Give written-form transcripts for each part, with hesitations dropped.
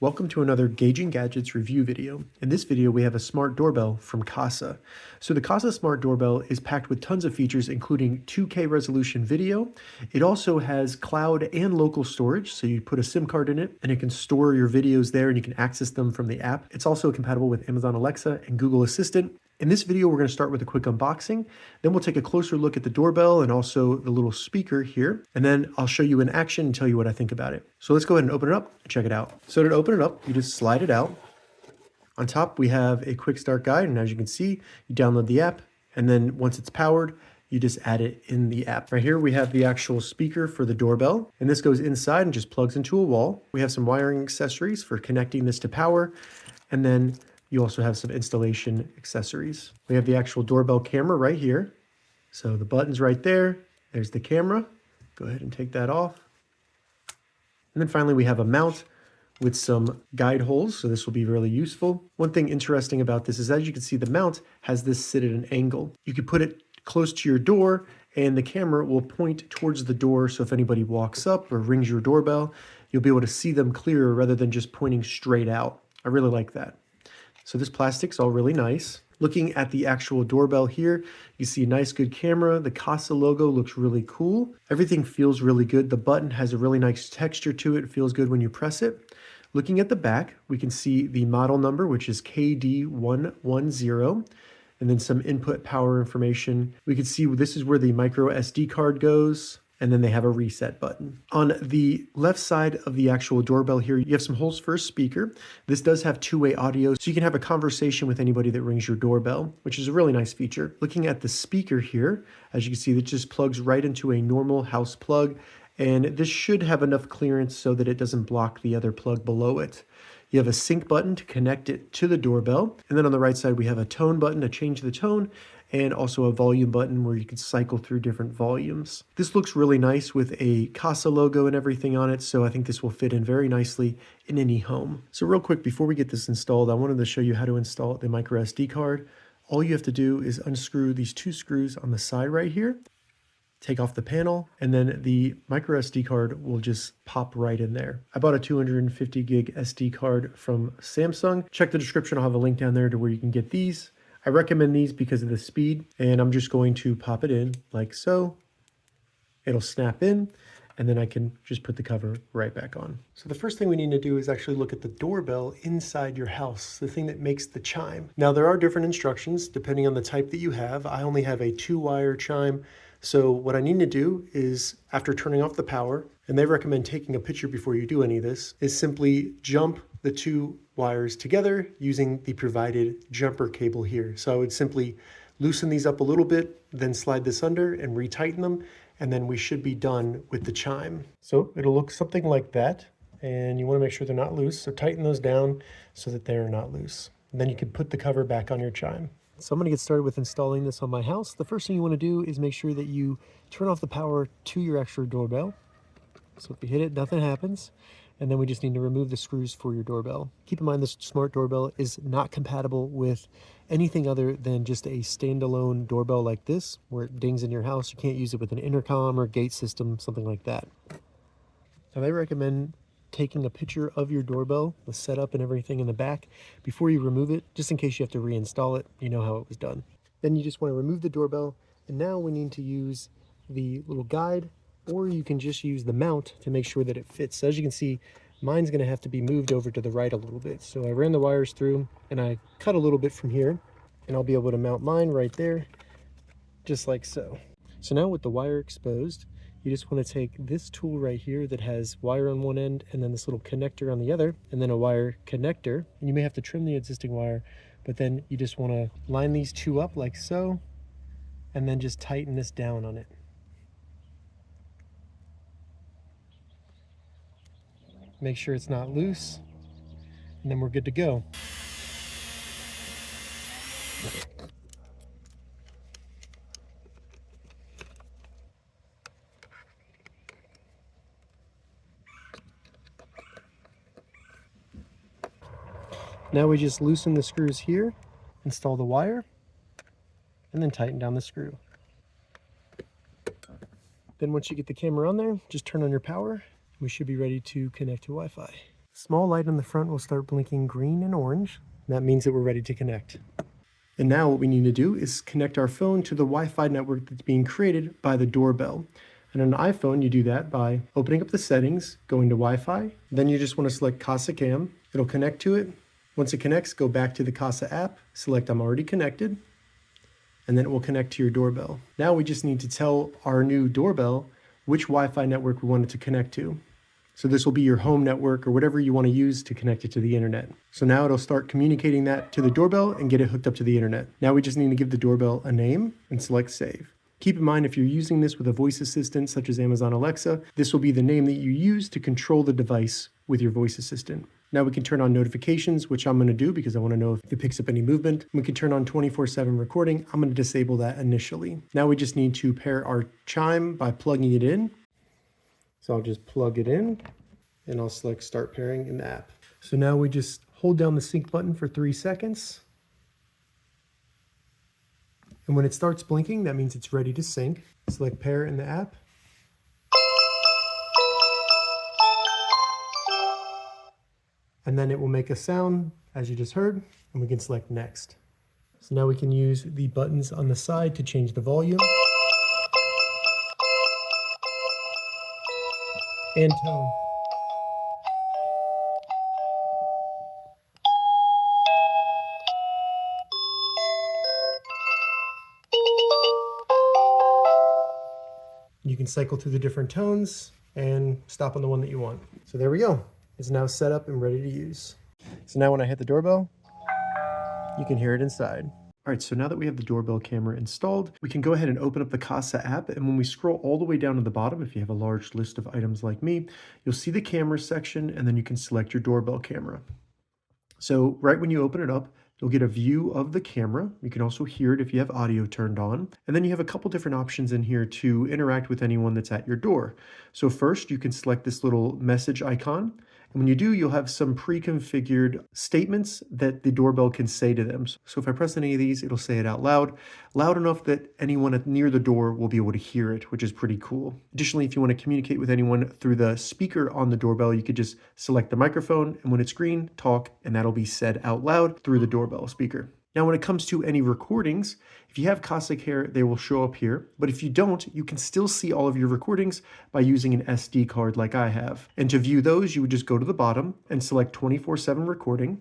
Welcome to another Gauging Gadgets review video. In this video, we have a smart doorbell from Kasa. So the Kasa Smart doorbell is packed with tons of features, including 2K resolution video. It also has cloud and local storage, so you put a SIM card in it and it can store your videos there and you can access them from the app. It's also compatible with Amazon Alexa and Google Assistant. In this video, we're going to start with a quick unboxing, then we'll take a closer look at the doorbell and also the little speaker here, and then I'll show you in action and tell you what I think about it. So let's go ahead and open it up and check it out. So to open it up, you just slide it out. On top, we have a quick start guide, and as you can see, you download the app, and then once it's powered, you just add it in the app. Right here, we have the actual speaker for the doorbell, and this goes inside and just plugs into a wall. We have some wiring accessories for connecting this to power, and then you also have some installation accessories. We have the actual doorbell camera right here. So the button's right there. There's the camera. Go ahead and take that off. And then finally, we have a mount with some guide holes. So this will be really useful. One thing interesting about this is, as you can see, the mount has this sit at an angle. You could put it close to your door and the camera will point towards the door. So if anybody walks up or rings your doorbell, you'll be able to see them clearer rather than just pointing straight out. I really like that. So this plastic's all really nice. Looking at the actual doorbell here, you see a nice good camera. The Kasa logo looks really cool. Everything feels really good. The button has a really nice texture to it. It feels good when you press it. Looking at the back, we can see the model number, which is KD110, and then some input power information. We can see this is where the micro SD card goes. And then they have a reset button. On the left side of the actual doorbell here, you have some holes for a speaker. This does have two-way audio, so you can have a conversation with anybody that rings your doorbell, which is a really nice feature. Looking at the speaker here, as you can see, it just plugs right into a normal house plug, and this should have enough clearance so that it doesn't block the other plug below it. You have a sync button to connect it to the doorbell, and then on the right side, we have a tone button to change the tone, and also a volume button where you can cycle through different volumes. This looks really nice with a Kasa logo and everything on it, so I think this will fit in very nicely in any home. So real quick, before we get this installed, I wanted to show you how to install the micro SD card. All you have to do is unscrew these two screws on the side right here, take off the panel, and then the micro SD card will just pop right in there. I bought a 250 gig SD card from Samsung. Check the description, I'll have a link down there to where you can get these. I recommend these because of the speed, and I'm just going to pop it in like so. It'll snap in, and then I can just put the cover right back on. So the first thing we need to do is actually look at the doorbell inside your house, the thing that makes the chime. Now there are different instructions depending on the type that you have. I only have a 2-wire chime. So what I need to do is, after turning off the power, and they recommend taking a picture before you do any of this, is simply jump the 2 wires together using the provided jumper cable here. So I would simply loosen these up a little bit, then slide this under and retighten them, and then we should be done with the chime. So it'll look something like that, and you want to make sure they're not loose, so tighten those down so that they're not loose. And then you can put the cover back on your chime. So I'm going to get started with installing this on my house. The first thing you want to do is make sure that you turn off the power to your extra doorbell. So if you hit it, nothing happens. And then we just need to remove the screws for your doorbell. Keep in mind this smart doorbell is not compatible with anything other than just a standalone doorbell like this, where it dings in your house. You can't use it with an intercom or gate system, something like that. Now they recommend taking a picture of your doorbell, the setup and everything in the back, before you remove it, just in case you have to reinstall it, you know how it was done. Then you just want to remove the doorbell, and now we need to use the little guide, or you can just use the mount to make sure that it fits. So as you can see, mine's going to have to be moved over to the right a little bit. So I ran the wires through and I cut a little bit from here, and I'll be able to mount mine right there, just like so. So now with the wire exposed, you just want to take this tool right here that has wire on one end and then this little connector on the other, and then a wire connector. And you may have to trim the existing wire, but then you just want to line these two up like so, and then just tighten this down on it. Make sure it's not loose, and then we're good to go. Now we just loosen the screws here, install the wire, and then tighten down the screw. Then once you get the camera on there, just turn on your power. We should be ready to connect to Wi-Fi. Small light on the front will start blinking green and orange. That means that we're ready to connect. And now what we need to do is connect our phone to the Wi-Fi network that's being created by the Doorbell. And on an iPhone, you do that by opening up the settings, going to Wi-Fi. Then you just want to select Kasa Cam. It'll connect to it. Once it connects, go back to the Kasa app, select I'm already connected, and then it will connect to your doorbell. Now we just need to tell our new doorbell which Wi-Fi network we want it to connect to. So this will be your home network or whatever you want to use to connect it to the internet. So now it'll start communicating that to the doorbell and get it hooked up to the internet. Now we just need to give the doorbell a name and select save. Keep in mind, if you're using this with a voice assistant such as Amazon Alexa, this will be the name that you use to control the device with your voice assistant. Now we can turn on notifications, which I'm going to do because I want to know if it picks up any movement. We can turn on 24/7 recording. I'm going to disable that initially. Now we just need to pair our Chime by plugging it in. So I'll just plug it in and I'll select start pairing in the app. So now we just hold down the sync button for 3 seconds. And when it starts blinking, that means it's ready to sync. Select pair in the app. And then it will make a sound, as you just heard, and we can select next. So now we can use the buttons on the side to change the volume and tone. You can cycle through the different tones and stop on the one that you want. So there we go. It's now set up and ready to use. So now when I hit the doorbell, you can hear it inside. All right, so now that we have the doorbell camera installed, we can go ahead and open up the Kasa app. And when we scroll all the way down to the bottom, if you have a large list of items like me, you'll see the camera section, and then you can select your doorbell camera. So right when you open it up, you'll get a view of the camera. You can also hear it if you have audio turned on. And then you have a couple different options in here to interact with anyone that's at your door. So first, you can select this little message icon. And when you do, you'll have some pre-configured statements that the doorbell can say to them. So if I press any of these, it'll say it out loud enough that anyone near the door will be able to hear it, which is pretty cool. Additionally, if you want to communicate with anyone through the speaker on the doorbell, you could just select the microphone, and when it's green, talk, and that'll be said out loud through the doorbell speaker. Now, when it comes to any recordings, if you have Kasa Care, they will show up here. But if you don't, you can still see all of your recordings by using an SD card like I have. And to view those, you would just go to the bottom and select 24/7 recording.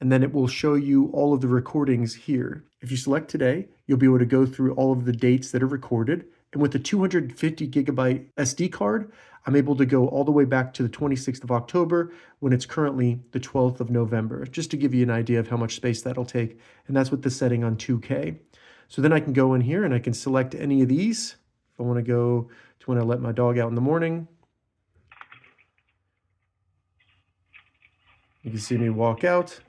And then it will show you all of the recordings here. If you select today, you'll be able to go through all of the dates that are recorded. And with the 250 gigabyte SD card, I'm able to go all the way back to the 26th of October when it's currently the 12th of November, just to give you an idea of how much space that'll take. And that's with the setting on 2K. So then I can go in here and I can select any of these. If I want to go to when I let my dog out in the morning, you can see me walk out.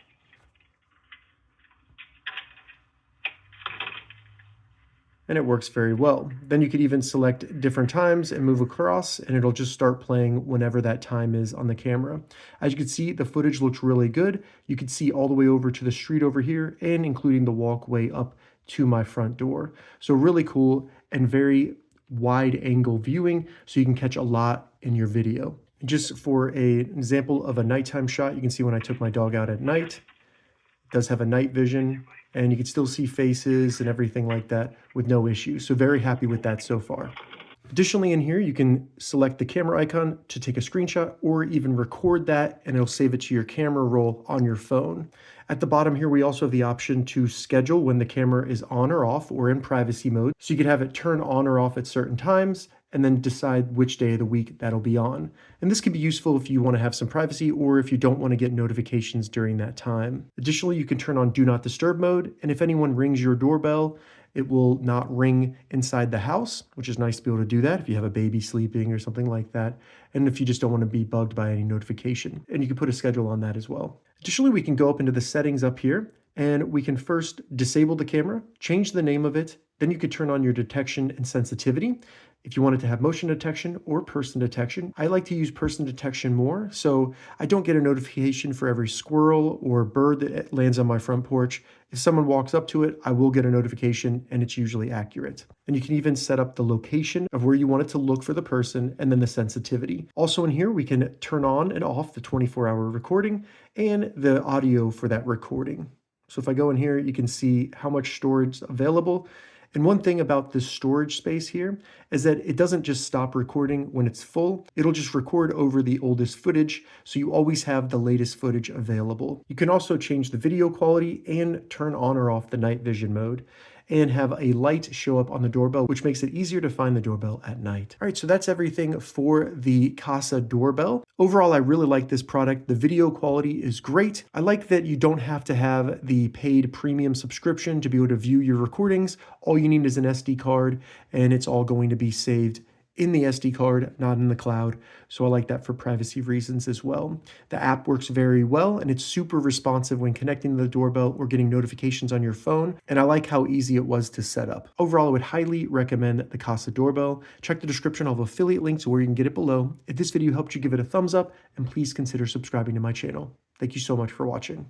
And it works very well. Then you could even select different times and move across, and it'll just start playing whenever that time is on the camera. As you can see, the footage looks really good. You can see all the way over to the street over here, and including the walkway up to my front door. So really cool and very wide angle viewing, so you can catch a lot in your video. Just for an example of a nighttime shot, you can see when I took my dog out at night, it does have a night vision, and you can still see faces and everything like that with no issue. So very happy with that so far. Additionally, in here, you can select the camera icon to take a screenshot or even record that, and it'll save it to your camera roll on your phone. At the bottom here, we also have the option to schedule when the camera is on or off or in privacy mode. So you can have it turn on or off at certain times and then decide which day of the week that'll be on. And this can be useful if you want to have some privacy or if you don't want to get notifications during that time. Additionally, you can turn on Do Not Disturb mode, and if anyone rings your doorbell, it will not ring inside the house, which is nice to be able to do that if you have a baby sleeping or something like that, and if you just don't want to be bugged by any notification. And you can put a schedule on that as well. Additionally, we can go up into the settings up here, and we can first disable the camera, change the name of it, then you could turn on your detection and sensitivity. if you wanted to have motion detection or person detection. I like to use person detection more, so I don't get a notification for every squirrel or bird that lands on my front porch. If someone walks up to it, I will get a notification, and it's usually accurate. And you can even set up the location of where you want it to look for the person and then the sensitivity. Also in here, we can turn on and off the 24-hour recording and the audio for that recording. So if I go in here, you can see how much storage is available. And one thing about this storage space here is that it doesn't just stop recording when it's full. It'll just record over the oldest footage, so you always have the latest footage available. You can also change the video quality and turn on or off the night vision mode, and have a light show up on the doorbell, which makes it easier to find the doorbell at night. All right, so that's everything for the Kasa doorbell. Overall, I really like this product. The video quality is great. I like that you don't have to have the paid premium subscription to be able to view your recordings. All you need is an SD card, and it's all going to be saved in the SD card, not in the cloud. So I like that for privacy reasons as well. The app works very well, and it's super responsive when connecting to the doorbell or getting notifications on your phone. And I like how easy it was to set up. Overall, I would highly recommend the Kasa doorbell. Check the description. I'll have affiliate links where you can get it below. If this video helped you, give it a thumbs up, and please consider subscribing to my channel. Thank you so much for watching.